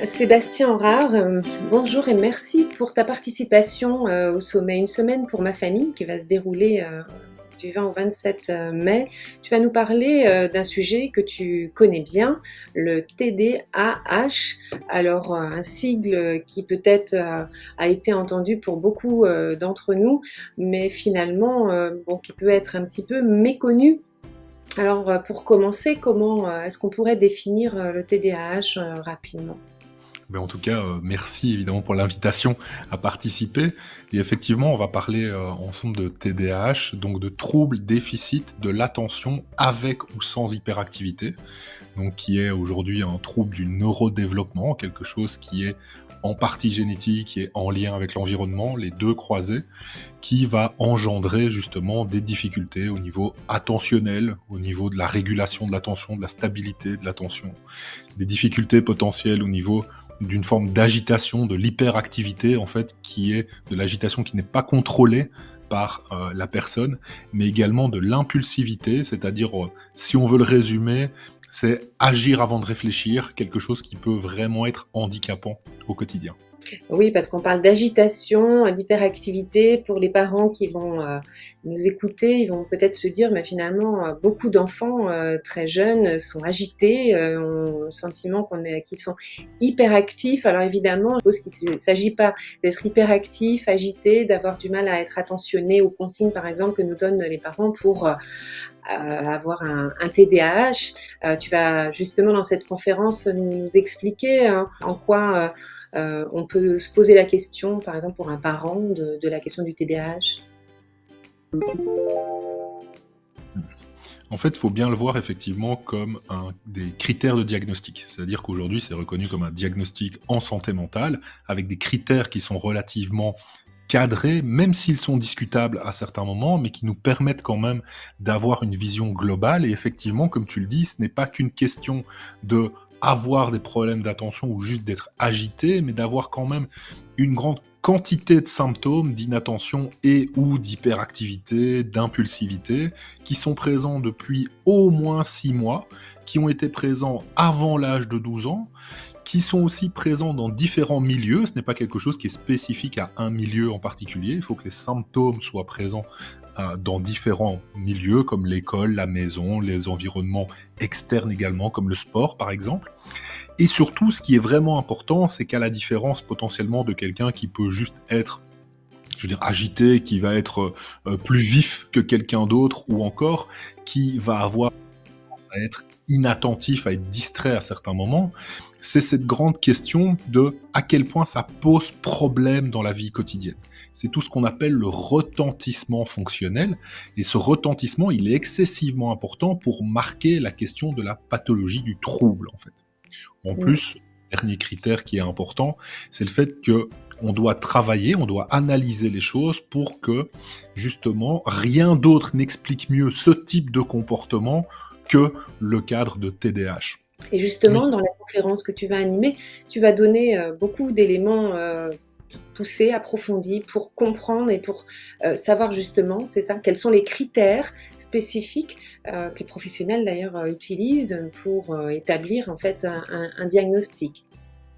Sébastien Horard, bonjour et merci pour ta participation au sommet Une semaine pour ma famille qui va se dérouler du 20 au 27 mai. Tu vas nous parler d'un sujet que tu connais bien, le TDAH. Alors, un sigle qui peut-être a été entendu pour beaucoup d'entre nous, mais finalement, qui peut être un petit peu méconnu. Alors, pour commencer, comment est-ce qu'on pourrait définir le TDAH rapidement? Mais en tout cas, merci évidemment pour l'invitation à participer. Et effectivement, on va parler ensemble de TDAH, donc de troubles déficit de l'attention avec ou sans hyperactivité, donc qui est aujourd'hui un trouble du neurodéveloppement, quelque chose qui est en partie génétique et en lien avec l'environnement, les deux croisés, qui va engendrer justement des difficultés au niveau attentionnel, au niveau de la régulation de l'attention, de la stabilité de l'attention, des difficultés potentielles au niveau d'une forme d'agitation, de l'hyperactivité en fait, qui est de l'agitation qui n'est pas contrôlée par la personne, mais également de l'impulsivité, c'est-à-dire, si on veut le résumer, c'est agir avant de réfléchir, quelque chose qui peut vraiment être handicapant au quotidien. Oui, parce qu'on parle d'agitation, d'hyperactivité. Pour les parents qui vont nous écouter, ils vont peut-être se dire, mais finalement, beaucoup d'enfants très jeunes sont agités, ont le sentiment qu'ils sont hyperactifs. Alors évidemment, je suppose qu'il ne s'agit pas d'être hyperactif, agité, d'avoir du mal à être attentionné aux consignes, par exemple, que nous donnent les parents pour avoir un TDAH. Tu vas justement dans cette conférence nous expliquer en quoi on peut se poser la question, par exemple pour un parent, de la question du TDAH. En fait, il faut bien le voir effectivement comme des critères de diagnostic. C'est-à-dire qu'aujourd'hui, c'est reconnu comme un diagnostic en santé mentale, avec des critères qui sont relativement cadrés, même s'ils sont discutables à certains moments, mais qui nous permettent quand même d'avoir une vision globale. Et effectivement, comme tu le dis, ce n'est pas qu'une question de avoir des problèmes d'attention ou juste d'être agité, mais d'avoir quand même une grande quantité de symptômes d'inattention et ou d'hyperactivité, d'impulsivité, qui sont présents depuis au moins 6 mois, qui ont été présents avant l'âge de 12 ans, qui sont aussi présents dans différents milieux. Ce n'est pas quelque chose qui est spécifique à un milieu en particulier. Il faut que les symptômes soient présents dans différents milieux, comme l'école, la maison, les environnements externes également, comme le sport par exemple. Et surtout, ce qui est vraiment important, c'est qu'à la différence potentiellement de quelqu'un qui peut juste être, je veux dire, agité, qui va être plus vif que quelqu'un d'autre, ou encore qui va avoir tendance à être inattentif, à être distrait à certains moments, c'est cette grande question de à quel point ça pose problème dans la vie quotidienne. C'est tout ce qu'on appelle le retentissement fonctionnel, et ce retentissement, il est excessivement important pour marquer la question de la pathologie du trouble, en fait. En plus, le dernier critère qui est important, c'est le fait que on doit travailler, on doit analyser les choses pour que, justement, rien d'autre n'explique mieux ce type de comportement que le cadre de TDAH. Et justement, Oui. dans la conférence que tu vas animer, tu vas donner beaucoup d'éléments poussés, approfondis, pour comprendre et pour savoir justement, c'est ça, quels sont les critères spécifiques que les professionnels d'ailleurs utilisent pour établir en fait un diagnostic.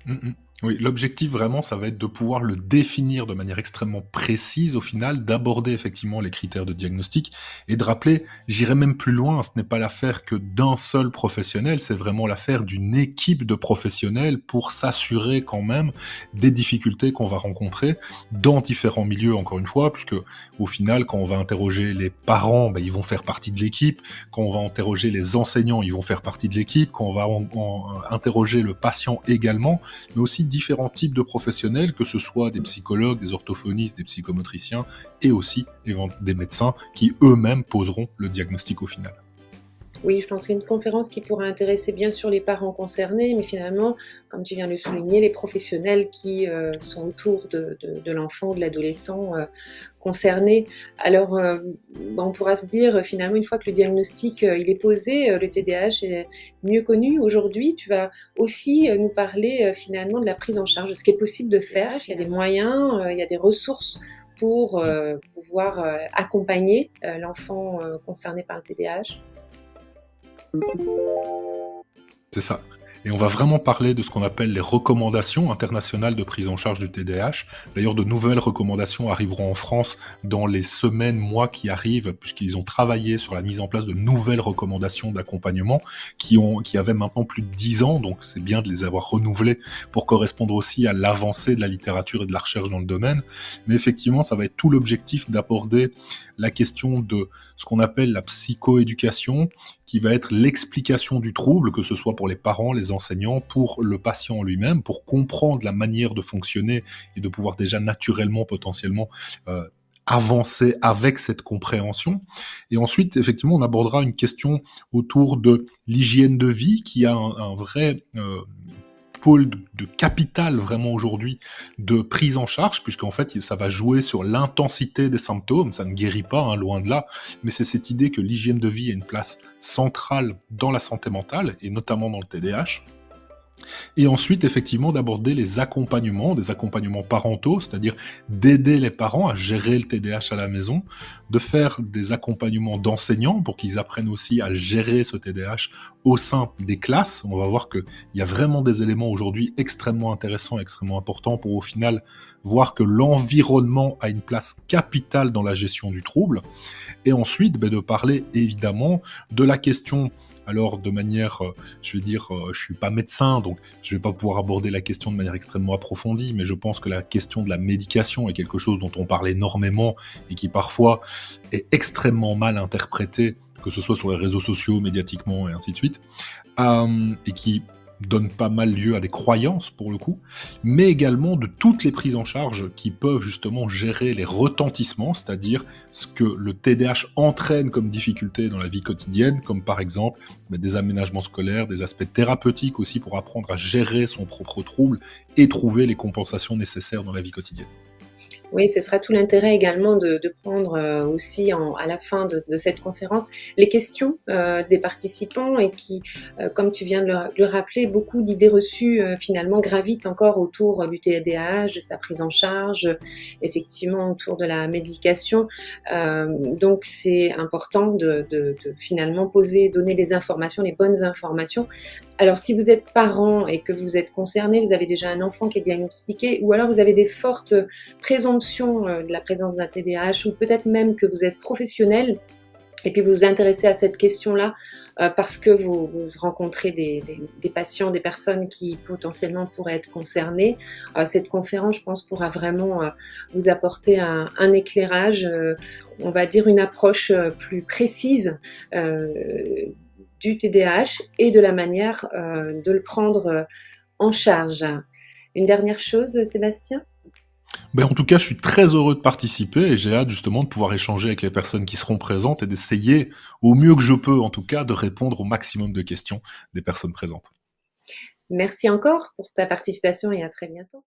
Mmh mh. Oui, l'objectif vraiment, ça va être de pouvoir le définir de manière extrêmement précise au final, d'aborder effectivement les critères de diagnostic et de rappeler, j'irai même plus loin, ce n'est pas l'affaire que d'un seul professionnel, c'est vraiment l'affaire d'une équipe de professionnels pour s'assurer quand même des difficultés qu'on va rencontrer dans différents milieux, encore une fois, puisque au final, quand on va interroger les parents, ils vont faire partie de l'équipe, quand on va interroger les enseignants, ils vont faire partie de l'équipe, quand on va interroger le patient également, mais aussi différents types de professionnels, que ce soit des psychologues, des orthophonistes, des psychomotriciens, et aussi des médecins qui eux-mêmes poseront le diagnostic au final. Oui, je pense qu'une conférence qui pourrait intéresser bien sûr les parents concernés, mais finalement, comme tu viens de le souligner, les professionnels qui sont autour de l'enfant ou de l'adolescent concerné. Alors, on pourra se dire finalement, une fois que le diagnostic il est posé, le TDAH est mieux connu aujourd'hui, tu vas aussi nous parler finalement de la prise en charge, de ce qui est possible de faire. Il y a des moyens, il y a des ressources pour pouvoir accompagner l'enfant concerné par le TDAH. C'est ça. Et on va vraiment parler de ce qu'on appelle les recommandations internationales de prise en charge du TDAH. D'ailleurs, de nouvelles recommandations arriveront en France dans les semaines, mois qui arrivent, puisqu'ils ont travaillé sur la mise en place de nouvelles recommandations d'accompagnement qui avaient maintenant plus de 10 ans, donc c'est bien de les avoir renouvelées pour correspondre aussi à l'avancée de la littérature et de la recherche dans le domaine. Mais effectivement, ça va être tout l'objectif d'aborder la question de ce qu'on appelle la psychoéducation, qui va être l'explication du trouble, que ce soit pour les parents, les enseignants, pour le patient lui-même, pour comprendre la manière de fonctionner et de pouvoir déjà naturellement, potentiellement, avancer avec cette compréhension. Et ensuite, effectivement, on abordera une question autour de l'hygiène de vie, qui a un vrai pôle de capital vraiment aujourd'hui de prise en charge, puisqu'en fait ça va jouer sur l'intensité des symptômes, ça ne guérit pas, hein, loin de là, mais c'est cette idée que l'hygiène de vie a une place centrale dans la santé mentale, et notamment dans le TDAH. Et ensuite, effectivement, d'aborder les accompagnements, des accompagnements parentaux, c'est-à-dire d'aider les parents à gérer le TDAH à la maison, de faire des accompagnements d'enseignants pour qu'ils apprennent aussi à gérer ce TDAH au sein des classes. On va voir qu'il y a vraiment des éléments aujourd'hui extrêmement intéressants, extrêmement importants pour au final voir que l'environnement a une place capitale dans la gestion du trouble. Et ensuite, de parler évidemment de la question. Alors, de manière, je vais dire, je suis pas médecin, donc je vais pas pouvoir aborder la question de manière extrêmement approfondie, mais je pense que la question de la médication est quelque chose dont on parle énormément et qui parfois est extrêmement mal interprété, que ce soit sur les réseaux sociaux, médiatiquement et ainsi de suite, et qui donne pas mal lieu à des croyances pour le coup, mais également de toutes les prises en charge qui peuvent justement gérer les retentissements, c'est-à-dire ce que le TDAH entraîne comme difficulté dans la vie quotidienne, comme par exemple des aménagements scolaires, des aspects thérapeutiques aussi pour apprendre à gérer son propre trouble et trouver les compensations nécessaires dans la vie quotidienne. Oui, ce sera tout l'intérêt également de prendre aussi à la fin de cette conférence les questions des participants et qui, comme tu viens de le rappeler, beaucoup d'idées reçues finalement gravitent encore autour du TDAH, de sa prise en charge, effectivement autour de la médication. Donc c'est important de finalement donner les informations, les bonnes informations. Alors, si vous êtes parent et que vous êtes concerné, vous avez déjà un enfant qui est diagnostiqué, ou alors vous avez des fortes présomptions de la présence d'un TDAH, ou peut-être même que vous êtes professionnel, et puis vous vous intéressez à cette question-là parce que vous rencontrez des patients, des personnes qui potentiellement pourraient être concernées. Cette conférence, je pense, pourra vraiment vous apporter un éclairage, on va dire une approche plus précise du TDAH et de la manière de le prendre en charge. Une dernière chose, Sébastien ? En tout cas, je suis très heureux de participer et j'ai hâte justement de pouvoir échanger avec les personnes qui seront présentes et d'essayer, au mieux que je peux en tout cas, de répondre au maximum de questions des personnes présentes. Merci encore pour ta participation et à très bientôt.